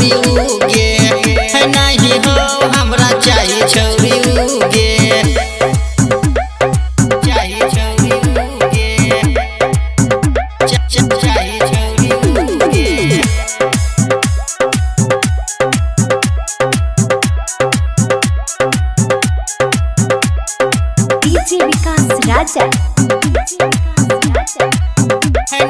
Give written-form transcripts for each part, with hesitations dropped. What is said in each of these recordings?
छौरी उगे नहीं हो हमरा चाही छौरी उगे चाही छौरी उगे चाही छौरी उगे डीजे विकास राजा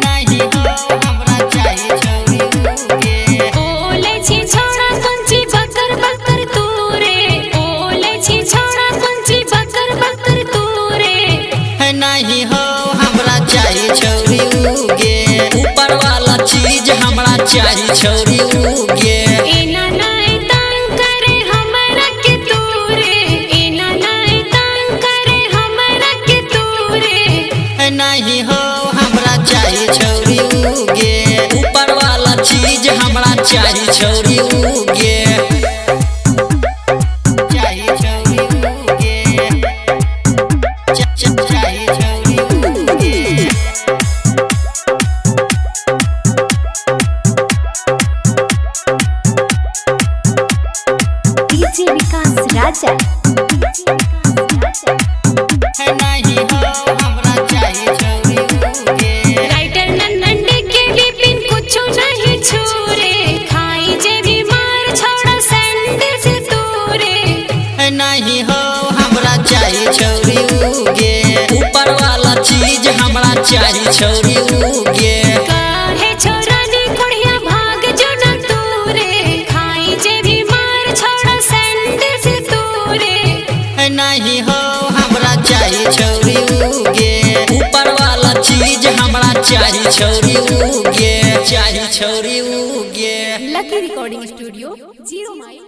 नहीं हो हमरा चाही छौरी उगे ओले छी छोड़ा कुंची बकर बकर तूरे ओले छी छोड़ा कुंची बकर बकर तूरे नहीं हो हमरा चाही छौरी उगे ऊपर वाला चीज हमरा चाही छौरी उगे एना नहीं तंग करे हमरा के तूरे एना नहीं तंग करे हमरा के तूरे नहीं हो हमरा चाही छौरी उगे ऊपर वाला चीज हमरा चाही छौरी उगे चाही छौरी उगे चाही छौरी उगे डीजे विकास राजा नहीं हो हमरा चाही छौरी उगे राइटर नन्नंडी के विपिन कुछो नहीं छोरे खाई जे भी मार छोड़ा सैंडल से तूरे नहीं हो हमरा चाही छौरी उगे ऊपर वाला चीज हमरा चाही छौरी उगे काहे छोरा नी कुड़िया भाग जो न तूरे खाई जे भी मार छोड़ा सैंडल से तूरे नहीं हो हमरा चाही छौरी उगे ऊपर वाला चीज हमरा चाही छौरी उगे चाही छौरी उगे लकी रिकॉर्डिंग स्टूडियो 0 माइल